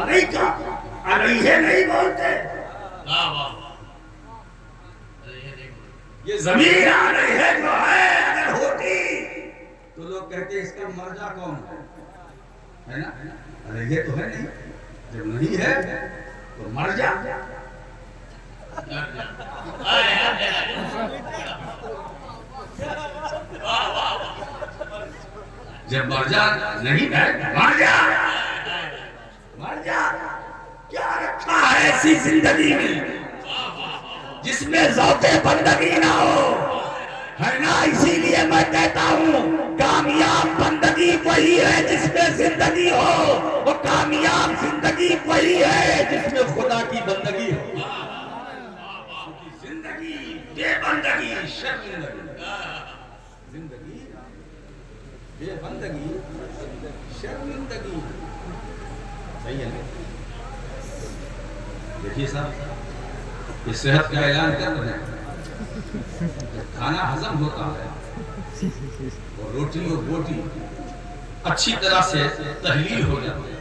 علیکہ علیہ نہیں بولتے، یہ ضمیر علیہ جو ہے اگر ہوتی تو لوگ کہتے اس کا مرجع کون ہے نا؟ علیہ تو ہے نہیں، جب نہیں ہے تو مرجع جب مرجع نہیں ہے مرجع کیا رکھا ہے ایسی زندگی میں جس میں ذوق بندگی نہ ہو، ہے نا؟ اسی لیے میں کہتا ہوں کامیاب بندگی وہی ہے جس میں زندگی ہو، وہ کامیاب زندگی وہی ہے جس میں خدا کی بندگی ہو۔ زندگی بے بندگی شرمندگی، زندگی بے بندگی شرمندگی، صحیح ہے نا؟ دیکھیے صاحب، اس صحت کا اعلان کر رہے ہیں، کھانا ہضم ہوتا ہے اور روٹی اور بوٹی اچھی طرح سے تحلیل ہو جاتی ہے،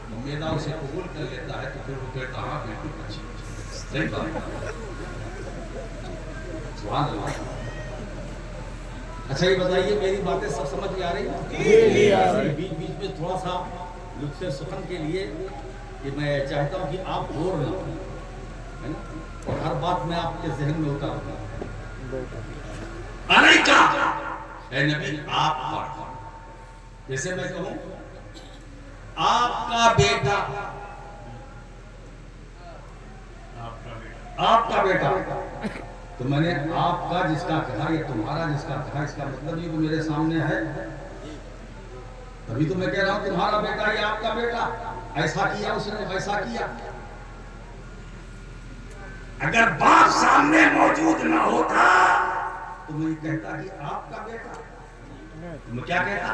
معدہ اسے قبول کر لیتا ہے تو پھر وہ کہتا ہاں بالکل اچھی صحیح بات۔ سبحان اللہ۔ اچھا یہ بتائیے میری باتیں سب سمجھ میں آ رہی ہیں؟ بیچ بیچ میں تھوڑا سا لطف سخن کے لیے کہ میں چاہتا ہوں کہ آپ بور نہ ہوں، ہے نا؟ اور ہر بات میں آپ کے ذہن میں اتاروں۔ علیکہ اے نبی آپ پر، جیسے میں کہوں آپ کا بیٹا، آپ کا بیٹا، تو میں نے آپ کا جس کا کہا یا تمہارا جس کا کہا، اس کا مطلب یہ تو میرے سامنے ہے، تبھی تو میں کہہ رہا ہوں تمہارا بیٹا یا آپ کا بیٹا، ایسا کیا اس نے ویسا کیا۔ اگر باپ سامنے موجود نہ ہوتا تو میں کہتا کہ آپ کا بیٹا، میں کیا کہتا؟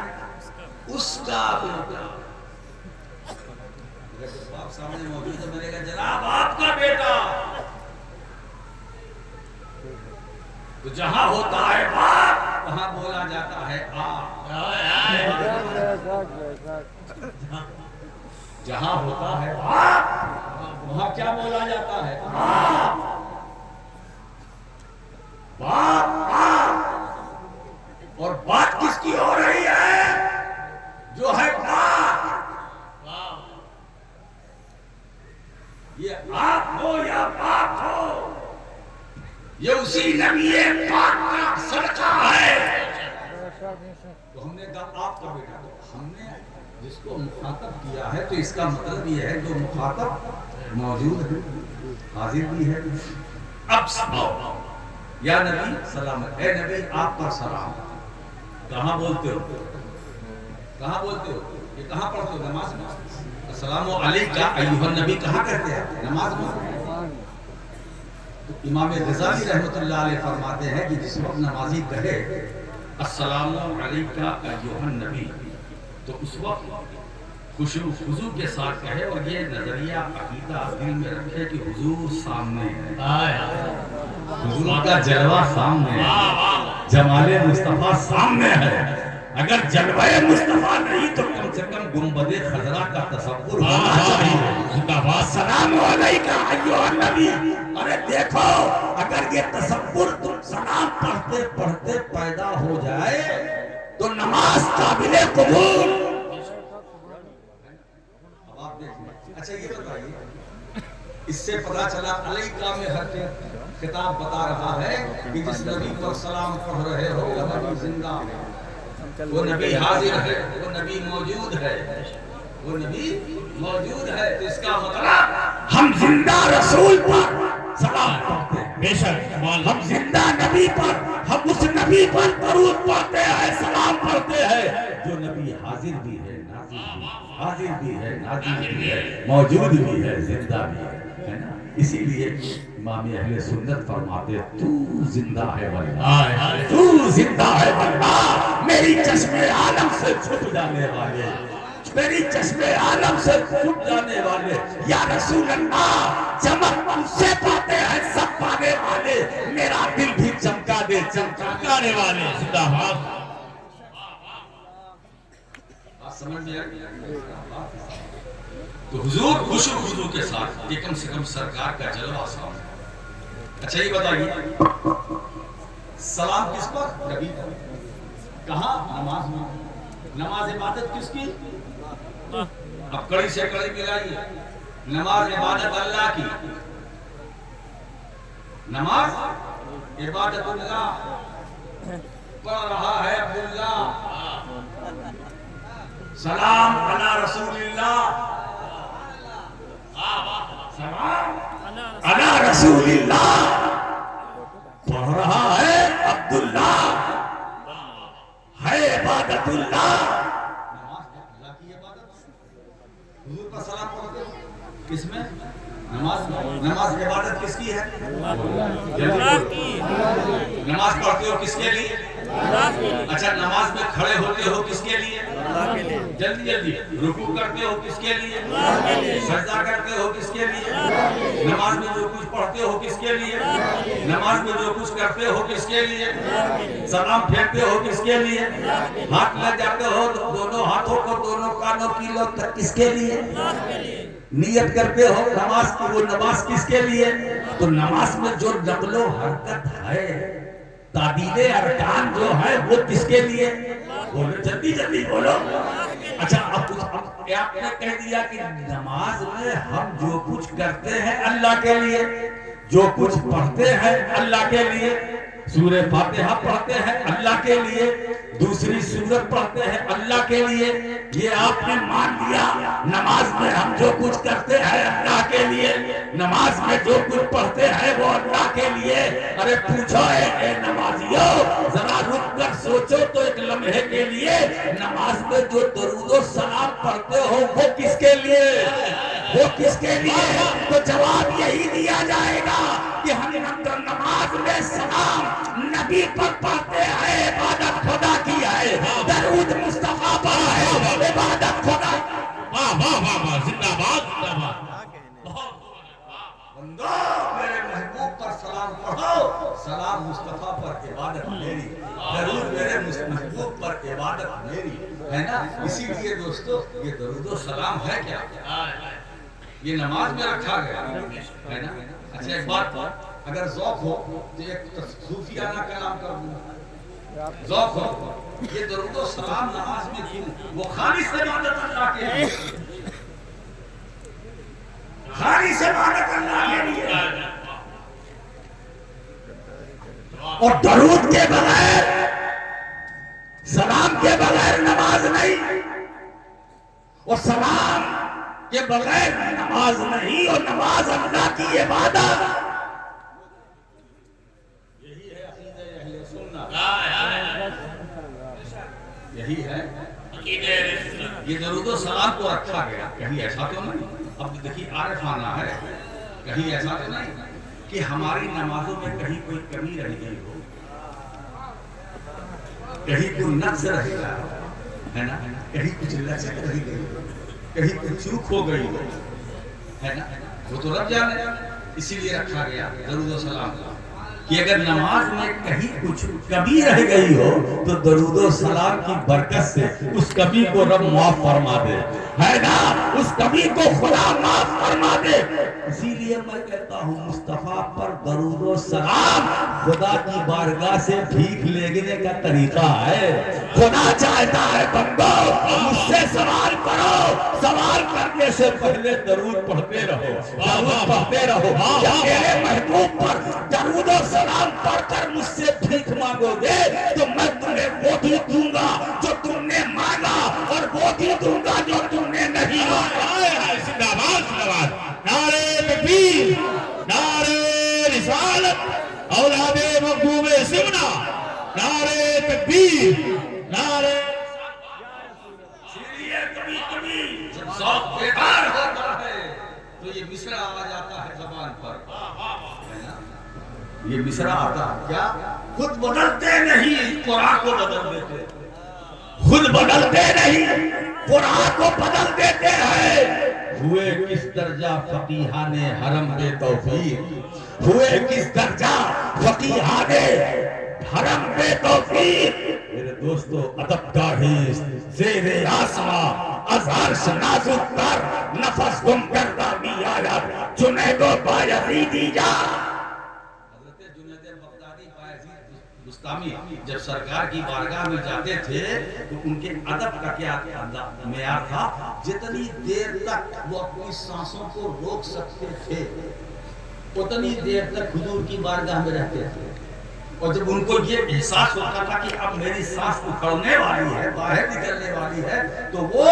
اس کا بیٹا۔ اگر جب باپ سامنے موجود ہے میں نے کہا جناب آپ کا بیٹا، تو جہاں ہوتا ہے باپ وہاں بولا جاتا ہے آپ، جہاں ہوتا ہے باپ وہاں کیا بولا جاتا ہے؟ باپ باپ باپ۔ اور بات کس کی ہو رہی ہے؟ جو ہے باپ، یہ آپ ہو یا باپ ہو، یہ اسی نبی پاک کا صدقہ ہے۔ تو ہم نے کہا آپ کا بیٹا، تو ہم نے جس کو مخاطب کیا ہے تو اس کا مطلب یہ ہے جو مخاطب موجود ہے، حاضر بھی ہے۔ اب سنو، یا نبی سلامت، اے نبی آپ پر سلام۔ کہاں بولتے ہو؟ کہاں بولتے ہو؟ یہ کہاں پڑھتے ہو؟ نماز میں السلام علیکہ ایھا النبی کہاں کہتے ہیں؟ نماز میں۔ امام غزالی رحمۃ اللہ علیہ فرماتے ہیں کہ جس وقت نمازی کہے السلام علیکہ ایھا النبی تو اس وقت خشوع خضوع کے ساتھ کہے، اور یہ نظریہ عقیدہ دل میں رکھے کہ حضور سامنے ہے، حضور کا جلوہ سامنے ہے، جمال مصطفیٰ سامنے ہے۔ اگر جلوہ مصطفیٰ نہیں تو کم سے کم گنبد خضرا کا تصور ہونا چاہیے۔ السلام علیکہ ایھا النبی، ارے دیکھو اگر یہ تصور تم سلام پڑھتے پڑھتے پیدا ہو جائے تو نماز قابل قبول۔ اب آپ دیکھیں، اچھا یہ بتائیے، اس سے پتہ چلا علیکہ میں ہر خطاب بتا رہا ہے کہ جس نبی پر سلام پڑھ رہے ہو وہ نبی زندہ ہے، وہ نبی حاضر ہے، وہ نبی موجود ہے، وہ نبی موجود ہے۔ تو اس کا مطلب ہم زندہ رسول پر سلام پڑھتے ہیں، بے شک ہم زندہ نبی پر، ہم اس نبی پر درود پڑھتے ہیں، سلام پڑھتے ہیں جو نبی حاضر بھی ہے، حاضر بھی ہے، نازل بھی ہے، موجود بھی ہے، زندہ بھی ہے نا؟ اسی لیے امام اہل سنت فرماتے تو زندہ ہے واللہ، تو زندہ ہے واللہ، میری چشم عالم سے چھپ جانے والے، میری چشم عالم سے چھپ جانے والے، یا رسول اللہ چمک تم سے پاتے ہیں سب پانے والے، میرا دل بھی چمکا دے چمکانے والے، زندہ باد۔ بات سمجھ میں آئی؟ تو حضور خوش و خضوع کے ساتھ کہ کم سے کم سرکار کا جلوہ سامنے. اچھا یہ بتائیے سلام کس پر؟ نبی پر. کہاں؟ نماز میں. نماز عبادت کس کی؟ اب کڑی سے کڑی ملائیے. نماز عبادت اللہ کی. نماز عبادت اللہ. پڑھ رہا ہے عبداللہ سلام علی رسول اللہ. سلام علی رسول اللہ. پڑھ رہا ہے عبداللہ ہے عبادت اللہ. نماز اللہ کی عبادت. حضور کا سلام پڑھتے ہو کس میں؟ نماز میں. نماز عبادت کس کی ہے؟ اللہ کی. نماز پڑھتے ہو کس کے لیے؟ اچھا نماز میں کھڑے ہوتے ہو کس کے لیے؟ جلدی جلدی. رکوع کرتے ہو کس کے لیے؟ سجدہ کرتے ہو کس کے لیے؟ نماز میں جو کچھ پڑھتے ہو کس کے لیے؟ نماز میں جو کچھ کرتے ہو کس کے لیے؟ سلام پھیرتے ہو کس کے لیے؟ ہاتھ لگ جاتے ہو دونوں ہاتھوں کو دونوں کانوں کی لوگ تک کس کے لیے؟ نیت کرتے ہو نماز کی. وہ نماز کس کے لیے؟ تو نماز میں جو نقل و حرکت ہے تعدیل ارکان جو ہے وہ کس کے لیے؟ بولو جلدی جلدی بولو. اچھا اب آپ نے کہہ دیا کہ نماز میں ہم جو کچھ کرتے ہیں اللہ کے لیے, جو کچھ پڑھتے ہیں اللہ کے لیے, سورہ فاتحہ پڑھتے ہیں اللہ کے لیے, دوسری سورت پڑھتے ہیں اللہ کے لیے, یہ آپ نے مان لیا. نماز میں ہم جو کچھ کرتے ہیں اللہ کے لیے, نماز میں جو کچھ پڑھتے ہیں وہ اللہ کے لیے. ارے پوچھو اے نمازیو, ذرا رک کر سوچو تو ایک لمحے کے لیے, نماز میں جو درود و سلام پڑھتے ہو وہ کس کے لیے, وہ کس کے لیے؟ تو جواب یہی دیا جائے گا کہ ہم نماز میں سلام نبی پر پڑھتے ہیں, عبادت خدا کی ہے, درود مصطفیٰ پر ہے, عبادت خدا. واہ واہ واہ واہ, زندہ باد زندہ باد. بندو میرے محبوب پر سلام پڑھو, سلام مصطفیٰ پر عبادت میری, درود میرے محبوب پر عبادت میری, ہے نا. اسی لیے دوستو یہ درود و سلام ہے کیا؟ یہ نماز میں رکھا گیا ہے نا. اچھا ایک بات, اگر ذوق ہو تو ایک صوفیانہ کلام کر دوں. ذوق ہو یہ درود و سلام نماز میں کیوں؟ وہ خالص عبادت اللہ کے لیے, خالص عبادت اللہ کے لیے. اور درود کے بغیر, سلام کے بغیر نماز نہیں, اور سلام کے بغیر نماز نہیں, اور نماز اللہ کی عبادت. یہی ہے عقیدہ اہل سنت, یہی ہے یہ درود و سلام کو رکھا گیا. کہیں ایسا تو نہیں, اب دیکھیے عارفانہ ہے, کہیں ایسا تو نہیں کہ ہماری نمازوں میں کہیں کوئی کمی رہ گئی ہو, کہیں کوئی نقص رہ گیا ہے نا, کہیں کچھ لچک رہ گئی, کہیں کچھ چوک ہو گئی ہو, ہے نا. وہ تو رب جانے. اسی لیے رکھا گیا درود و سلام کہ اگر نماز میں کہیں کچھ کمی رہ گئی ہو تو درود و سلام کی برکت سے اس کمی کو رب معاف فرما دے, ہے نا, اس کمی کو خدا معاف فرما دے. اسی لیے میں کہتا ہوں مصطفیٰ پر درود و سلام خدا کی بارگاہ سے بھیک لینے کا طریقہ ہے. خدا چاہتا ہے بندو مجھ سے سوال کرو, سوال کرنے سے پہلے درود پڑھتے رہو, درود پڑھتے رہو. جب میرے محبوب پر درود و سلام پڑھ کر مجھ سے بھیک مانگو گے تو میں تمہیں وہ بھی دوں گا جو تم نے مانگا, اور وہ بھی دوں گا جو تم نے نہیں مانگا. زندہ باد زندہ باد. نعرہ تکبیر, نعرہ رسالت, اولاد مخدوم سمنا, نعرہ تکبیر, نعرہ. کبھی کبھی جب ذوق بیدار ہوتا ہے تو یہ مصرع آ جاتا ہے زبان پر, یہ مصرع آتا ہے کیا؟ خود بدلتے نہیں قرآن کو بدل دیتے, خود بدلتے نہیں قرآن کو بدل دیتے ہیں. ہوئے کس درجہ فقیہان حرم بے توفیق, ہوئے کس درجہ فقیہان حرم بے توفیق. میرے دوستو ادب کا حیث زیر آسمان از عرش نازک تر نفس گم کردہ بھی آیا جنید و بایزیدی جا. حضرت جنید بغدادی بایزید بستامی جب سرکار کی بارگاہ میں جاتے تھے تو ان کے ادب کا کیا معیار تھا؟ جتنی دیر تک وہ اپنی سانسوں کو روک سکتے تھے اتنی دیر تک حضور کی بارگاہ میں رہتے تھے. اور جب ان کو یہ احساس ہوتا تھا کہ اب میری سانس اکھڑنے والی ہے باہر نکلنے والی ہے تو وہ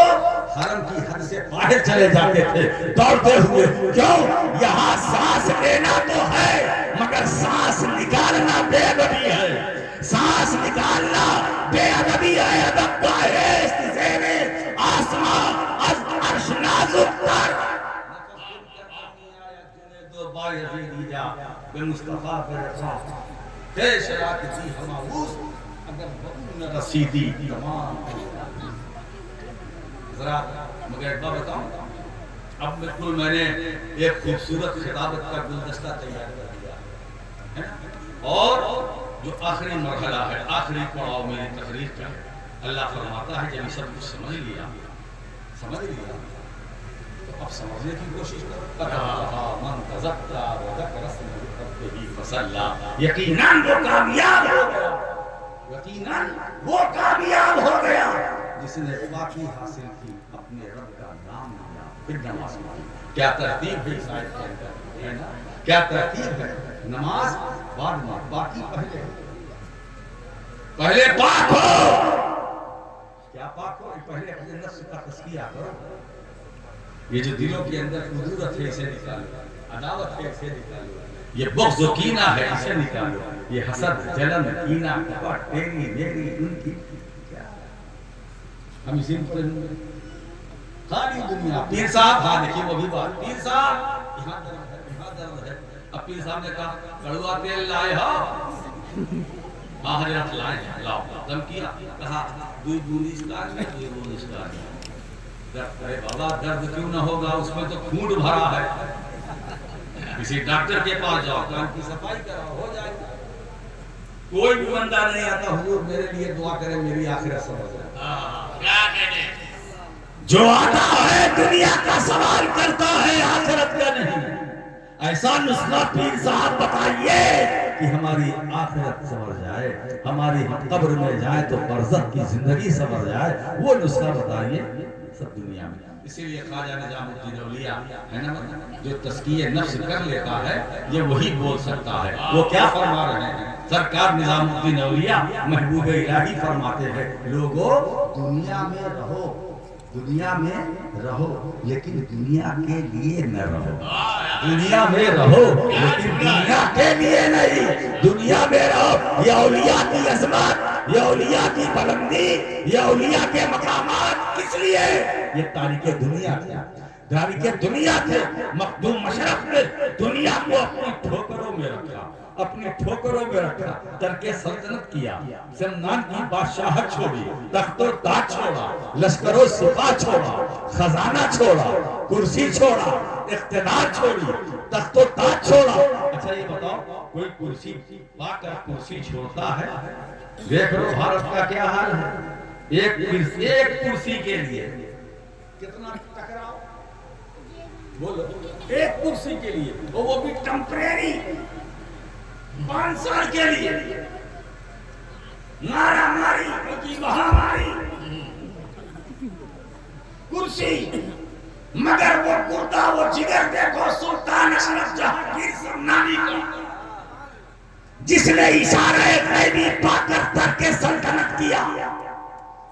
حرم کی حد سے باہر چلے جاتے تھے دوڑتے ہوئے. کیوں؟ یہاں سانس لینا تو ہے مگر سانس نکالنا بے ادبی ہے. سانس نکالنا بے ادبی ہے. ادب کا ہے زیر آسمان از عرش نازک تر دو بایزیدی جا بے مصطفیٰ پہ رکھا پیش راکتی ہماؤس اگر بہن رسیدی تمام. ذرا مگر ایک بات بتاؤں اب بالکل میں نے ایک خوبصورت خطابت کا گلدستہ تیار کر دیا ہے اور جو آخری مرحلہ ہے آخری پڑاؤ میری تقریر کا اللہ فرماتا ہے جب یہ سب کچھ سمجھ لیا تو اب سمجھنے کی کوشش کرو. من تزکا وذکر اسم ربہ فصلی یقیناً وہ کامیاب ہو گیا. یقیناً وہ کامیاب ہو گیا جس نے پاکی حاصل کی اپنے رب کا نام لیا پھر نماز پڑھی. کیا ترتیب ہے اس آیت کے اندر ہے نا؟ کیا ترتیب ہے؟ نماز بعد میں باقی پہلے پاک ہو. کیا پاک ہو؟ پہلے اپنے نفس کا تزکیہ کرو. یہ جو دلوں کے اندر قدورت ہے اسے نکالو. عداوت ہے اسے نکالو. یہ بغض و کینہ ہے اسے نکالو. یہ حسد جلن کینہ کپٹ تیری میری ان کی ہم اسی پر خالی دنیا. پیر صاحب ہاں دیکھیے وہ بھی بات. پیر صاحب یہاں درد ہے. اب پیر صاحب نے کہا کڑوا تیل لائے ہو؟ ہاں حضرت لائے ہیں. لاؤ. دم کیا کہا دوئی بولستان میں دوئی بولستان میں. ارے بابا درد کیوں نہ ہوگا اس میں تو خون بھرا ہے. کسی ڈاکٹر کے پاس جاؤ کان کی صفائی کراؤ ہو جائے گا. کوئی بھی بندہ نہیں آتا حضور میرے لیے دعا کرے میری آخرت سمجھ جائے. جو آتا ہے دنیا کا سوال کرتا ہے آخرت کا نہیں. ایسا نسخہ پیر صاحب بتائیے کہ ہماری آخرت سمجھ جائے ہماری قبر میں جائے تو برزخ کی زندگی سمجھ جائے. وہ نسخہ بتائیے سب دنیا میں. اسی لیے خواجہ نظام الدین اولیاء ہے نا جو تزکیہ نفس کر لیتا ہے یہ وہی بول سکتا ہے. وہ کیا فرما رہے ہیں؟ سرکار نظام الدین اولیاء محبوب الہی فرماتے ہیں لوگوں دنیا میں رہو لیکن دنیا کے لیے نہ رہو. دنیا میں رہو لیکن دنیا کے لیے نہیں. دنیا میں رہو. یہ اولیاء کی عظمت یہ اولیاء کی بلندی یہ اولیاء کے مقامات کس لیے؟ یہ تاریخ دنیا تھے. مخدوم مشرف نے دنیا کو اپنی ٹھوکروں میں رکھا. ترک سلطنت کیا. سمنان کی بادشاہت چھوڑی. تخت و تاج چھوڑا. لشکر و سپاہ چھوڑا. خزانہ چھوڑا. کرسی چھوڑا. اقتدار چھوڑی. تخت و تاج چھوڑا. اچھا یہ بتاؤ کوئی کرسی پا کر کرسی چھوڑتا ہے؟ دیکھ لو بھارت کا کیا حال ہے. ایک کرسی کے لیے کتنا ٹکراؤ. بولو ایک کرسی کے لیے وہ بھی ٹمپریری 5 سال کے لیے نعرہ ماری کی مہاماری کرسی. مگر وہ گردہ وہ جگر دیکھو سلطان اشرف جہانگیر سمنانی کا جس نے اشارہ غیبی پا کر ترک سلطنت کیا.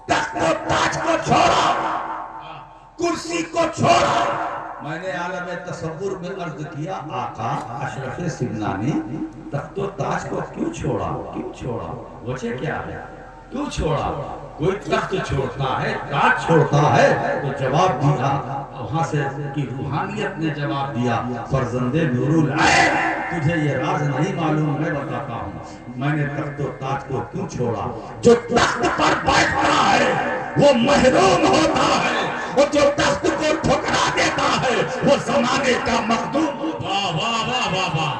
تخت و تاج کو چھوڑا کرسی کو چھوڑا. میں نے عالم تصور میں عرض کیا آقا اشرف سمنانی تخت و تاج کو کیوں چھوڑا؟ وجہ کیا ہے؟ کیوں چھوڑا؟ کوئی تخت چھوڑتا ہے تاج چھوڑتا ہے تو جواب دیا وہاں سے کی روحانیت نے جواب دیا فرزند نور العین تجھے یہ راز نہیں معلوم میں بتاتا ہوں. میں نے تخت و تاج کو کیوں چھوڑا؟ جو تخت پر بیٹھتا ہے وہ محروم ہوتا ہے اور جو تخت کو ٹھکرا دیتا ہے وہ زمانے کا مخدوم. واہ واہ واہ واہ واہ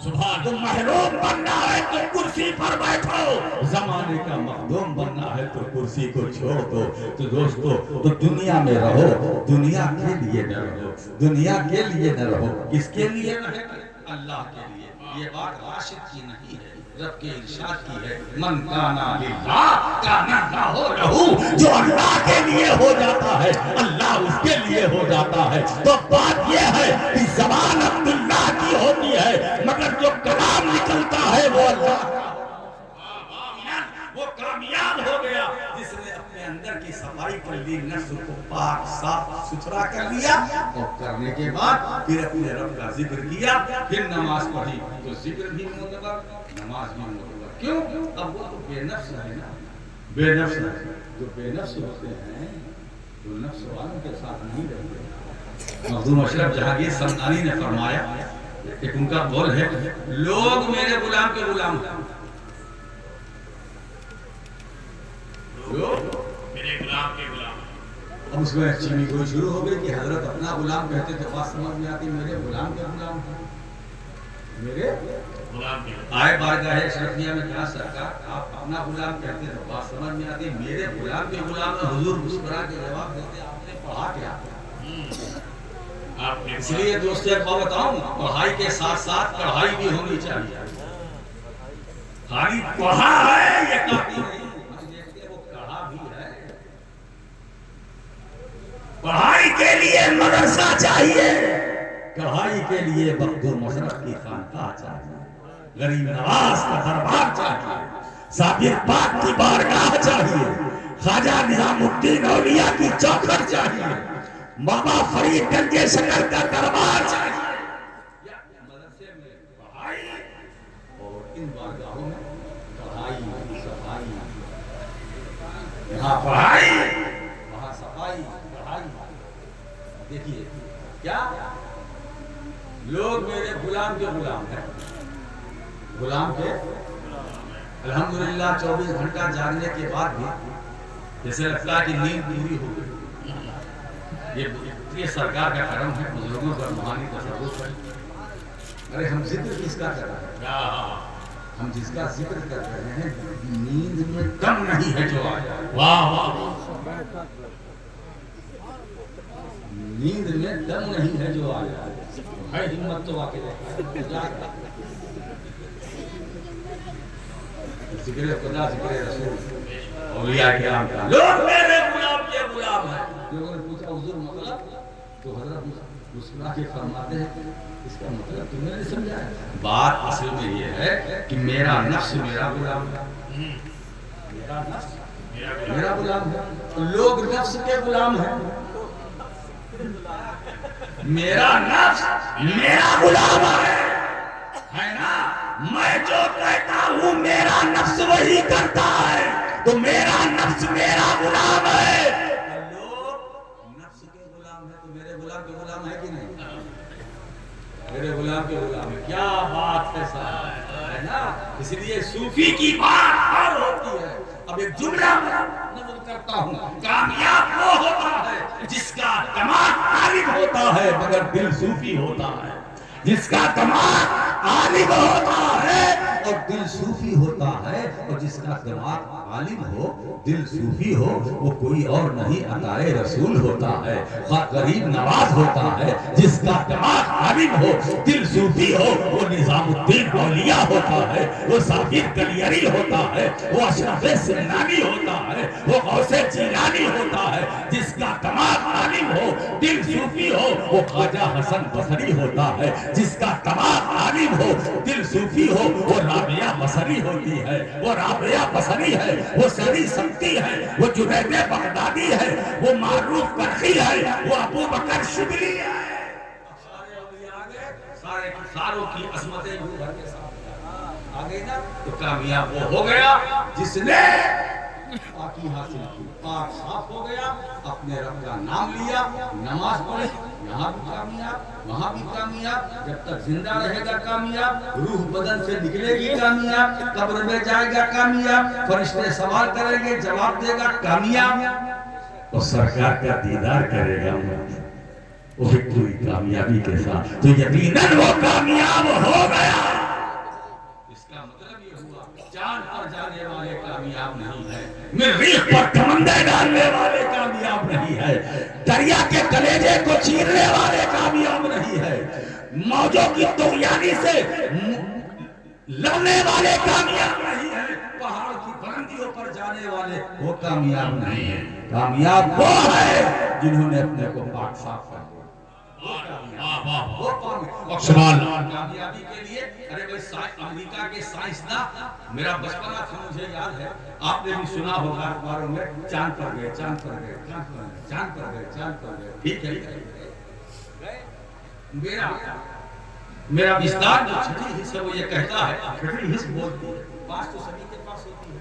سبحان. تو محروم بننا ہے تو کرسی پر بیٹھو. زمانے زمانے کا مخدوم بننا ہے تو کرسی کو چھوڑ دو. تو دوستو تو دنیا میں رہو, دنیا کے لیے نہ رہو, دنیا کے لیے نہ رہو. کس کے لیے رہے؟ اللہ کے لیے. یہ بات راشد کی نہیں ہے, رب کے ارشاد کی ہے. من کانا للہ کانا اللہ لہو. جو اللہ کے لیے ہو جاتا ہے اللہ اس کے لیے ہو جاتا ہے. تو بات یہ ہے کہ زبان عبداللہ کی ہوتی ہے مگر جو کلام نکلتا ہے وہ اللہ کا. وہ کامیاب ہو گیا جس نے اپنے اندر کی صفائی کر لی, نفس کو پاک صاف ستھرا کر لیا, اور کرنے کے بعد پھر اپنے رب کا ذکر کیا, پھر نماز پڑھی تو ذکر بھی معتبر, نماز بھی معتبر. کیوں؟ اب وہ تو بے نفس ہے نا, بے نفس ہے. جو بے نفس ہوتے ہیں وہ نفس والوں کے ساتھ نہیں رہتے. مخدوم اشرف جہانگیر سمدانی نے فرمایا, ایک ان کا قول ہے, لوگ میرے غلام کے غلام ہیں, میرے غلام کے غلام. اب اس میں چینی کوئی شروع ہو گئی کہ حضرت اپنا غلام کہتے تھے, بات سمجھ میں آتی میرے غلام کے غلام ہیں, میرے غلام کے آئے بارگاہ اشرفیہ میں کیا سرکار آپ اپنا غلام کہتے تھے, بات سمجھ میں آتی میرے غلام کے غلام ہیں. حضور مسکرا کے جواب دیتے آپ نے پڑھا کیا؟ آپ نے اس لیے دوستو ایک بات بتاؤں, پڑھائی کے ساتھ ساتھ پڑھائی بھی ہونی چاہیے. خالی پڑھا ہے یہ کافی نہیں, پڑھائی کے لیے مدرسہ چاہیے, پڑھائی کے لیے بختور مشرف کی خانقاہ چاہیے, غریب نواز کا دربار چاہیے, صابر پاک کی بارگاہ چاہیے, خواجہ نظام الدین اولیاء کی چوکھٹ چاہیے, بابا فرید گنج شکر کا دربار چاہیے. مدرسے میں پڑھائی اور ان بارگاہوں میں پڑھائی صفائی, یہاں پڑھائی وہاں صفائی. دیکھیے کیا لوگ میرے غلام کے غلام ہیں, غلام کے الحمدللہ 24 گھنٹہ جاگنے کے بعد بھی جیسے لگتا ہے کہ نیند پوری ہو گئی. یہ سرکار کا کرم ہے, بزرگوں کا روحانی تصرف ہے. ارے ہم ذکر کس کا کر رہے ہیں, ہم جس کا ذکر کر رہے ہیں نیند میں دم نہیں ہے جو آیا. واہ واہ, نیند میں دم نہیں ہے جو آیا ہے, ہمت تو واقع ہے. ذکر خدا ذکر رسول اولیاء کرام کا لوگ میرے غلام کے غلام ہیں. لوگوں نے پوچھا حضور مطلب, تو حضرت مسکرا کے فرماتے ہیں اس کا مطلب تم نے نہیں سمجھا ہے. بات اصل میں یہ ہے کہ میرا نفس میرا غلام ہے, میرا نفس میرا غلام ہے. لوگ نفس کے غلام ہیں, میرا نفس میرا غلام ہے نا. میں جو کہتا ہوں میرا نفس وہی کرتا ہے, تو میرا نفس میرا غلام ہے. لوگ نفس کے غلام ہیں تو میرے غلام کے غلام ہے کہ نہیں؟ میرے غلام کے غلام ہے. کیا بات ہے صاحب, ہے نا. اس لیے صوفی کی بات اور ہوتی ہے. اب ایک جملہ نقل کرتا ہوں, کامیاب وہ ہوتا ہے جس کا دماغ عالم ہوتا ہے مگر دل صوفی ہوتا ہے. جس کا دماغ عالم ہوتا ہے اور دل صوفی ہوتا ہے, اور جس کا دماغ عالم ہو دل صوفی ہو وہ کوئی اور نہیں عطائے رسول ہوتا ہے, غریب نواز ہوتا ہے. جس کا دماغ عالم ہو دل صوفی ہو وہ نظام الدین اولیاء ہوتا ہے, وہ صابر کلیری ہوتا ہے, وہ اشرف سمنانی ہوتا ہے, وہ غوث جیلانی ہوتا ہے. جس کا دماغ عالم ہو دل صوفی ہو وہ خواجہ حسن بصری ہوتا ہے. جس کا دماغ عالم ہو دل صوفی ہو وہ رابعہ بصری ہوتی ہے, وہ رابعہ بصری ہے, وہ سری سمتی ہے, وہ جنید بغدادی ہے, وہ معروف کرخی ہے, وہ ابو بکر شبلی ہے. سارے اولیاء آگے, ساروں کی عظمتیں اوپر کے ساتھ آ گئی نا. تو کامیاب وہ ہو گیا جس نے پاکی حاصل کی, پاک صاف ہو گیا, اپنے رب کا نام لیا, نماز پڑھی, یہاں بھی کامیاب وہاں بھی کامیاب, جب تک زندہ رہے گا کامیاب, روح بدن سے نکلے گی کامیاب, قبر میں جائے گا کامیاب, فرشتے سوال کریں گے جواب دے گا کامیاب, اور سرکار کا دیدار کرے گا وہ بھی پوری کامیابی کے ساتھ, تو یقیناً وہ کامیاب ہو گیا. اس کا مطلب یہ ہوا جان پر جانے والے کامیاب ریخ پر کمندے ڈالنے والے کامیاب نہیں ہے، دریا کے کلیجے کو چیرنے والے کامیاب نہیں ہے، موجوں کی طغیانی سے لڑنے والے کامیاب نہیں ہے، پہاڑ کی بلندیوں پر جانے والے وہ کامیاب نہیں ہے۔ کامیاب وہ ہے جنہوں نے اپنے کو پاک صاف کر دیا۔ سبحان کامیابی کے لیے ارے بھائی امریکہ کے سائنسداں، میرا بچپنا تھا مجھے یاد ہے، آپ نے بھی سنا ہوگا اخباروں میں، چاند پر گئے، چاند پر گئے، چاند پر گئے، چاند پر گئے، ٹھیک ہے۔ میرا وستار جو چھٹی حصہ وہ یہ کہتا ہے، چھٹی حصہ بولتی ہے، 5 تو سبھی کے پاس ہوتی ہے،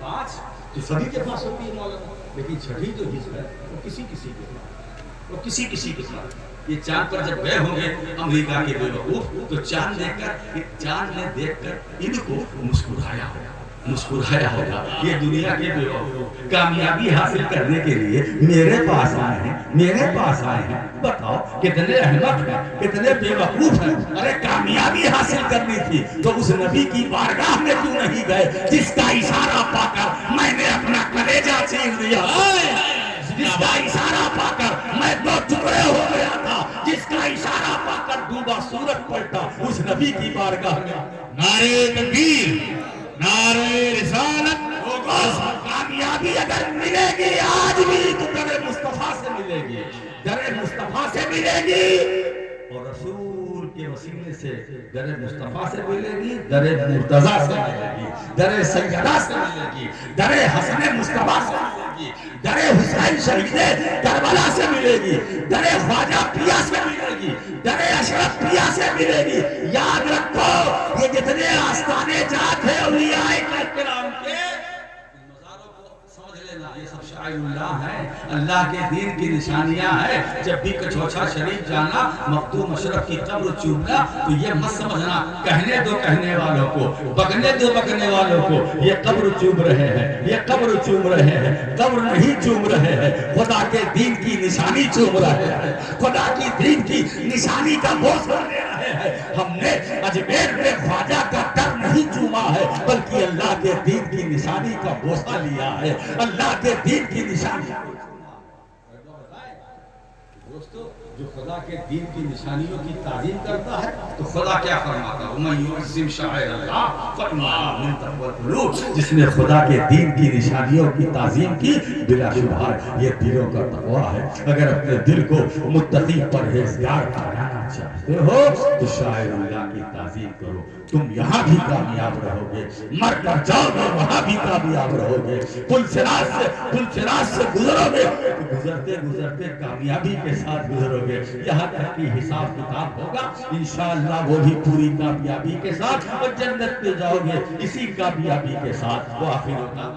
5 تو سبھی کے پاس ہوتی ہے مولانا، لیکن چھٹی جو حصہ ہے وہ کسی کسی کے پاس، وہ کسی کسی کے پاس۔ یہ چاند پر جب گئے ہوں گے امریکہ کے بے وقوف، تو چاند نے دیکھ کر ان کو مسکرایا ہوگا، یہ دنیا کے بے وقوف کامیابی حاصل کرنے کے لیے میرے پاس آئے ہیں، بتاؤ کتنے احمق ہیں، کتنے بے وقوف ہیں۔ ارے کامیابی حاصل کرنی تھی تو اس نبی کی بارگاہ میں کیوں نہیں گئے جس کا اشارہ پا کر میں نے اپنا کلیجہ چیر دیا، جس کا اشارہ پا کر میں 2 ٹکڑے ہو گیا تھا، جس کا اشارہ پا کر ڈوبا سورج پلٹا، اس نبی کی بارگاہ میں۔ نعرے تکبیر، نعرے رسالت۔ کامیابی اگر ملے گی آج بھی تو در مصطفیٰ سے ملے گی، در مصطفیٰ سے ملے گی، اور رسول کے وسیلے سے در مصطفیٰ سے ملے گی، در مرتضیٰ سے ملے گی، در سیدہ سے ملے گی، در حسن مصطفیٰ سے ملے گی، در حسین شہید کربلا سے ملے گی، در خواجہ پیا سے ملے گی، در اشرف پیا سے ملے گی۔ یاد رکھو یہ جتنے آستانے جات ہیں اولیاء کرام کے، ان مزاروں کو سمجھ لینا یہ سب شعائر اللہ ہیں، اللہ کے دین کی نشانیاں ہیں۔ جب بھی کچھوچا شریف جانا، مخدوم اشرف کی قبر چومنا، تو یہ مت سمجھنا کہنے دو کہنے والوں کو، بکنے دو بکنے والوں کو، یہ قبر چوم رہے ہیں، یہ قبر چوم رہے ہیں، قبر نہیں چوم رہے ہیں، خدا کے دین کی نشانی چوم رہے ہیں، خدا کی دین کی نشانی کا بوسہ لے رہے ہیں۔ ہم نے اجمیر میں خواجہ کا در نہیں چوما ہے، بلکہ اللہ کے دین کی نشانی کا بوسہ لیا ہے، اللہ کے دین کی نشانی۔ دوستو جو خدا کے دین کی نشانیوں کی تعظیم کرتا ہے تو خدا کیا فرماتا ہے؟ وَمَن يُعَظِّمْ شَعَائِرَ اللَّهِ فَإِنَّهَا مِن تَقْوَى الْقُلُوبِ، جس نے خدا کے دین کی نشانیوں کی تعظیم کی، بلا شبہ یہ دلوں کا تقویٰ ہے۔ اگر اپنے دل کو متقی پرہیزگار بنانا چاہتے ہو تو شاعر اللہ کی تعظیم کرو، تم یہاں بھی کامیاب رہو گے، مر کر جاؤ گے وہاں بھی کامیاب رہو گے، پل صراط سے گزرو گے تو گزرتے گزرتے کامیابی کے ساتھ گزرو گے، یہاں تک کہ حساب کتاب ہوگا انشاءاللہ وہ بھی پوری کامیابی کے ساتھ، اور جنت میں جاؤ گے اسی کامیابی کے ساتھ۔ وہ آخر ہوتا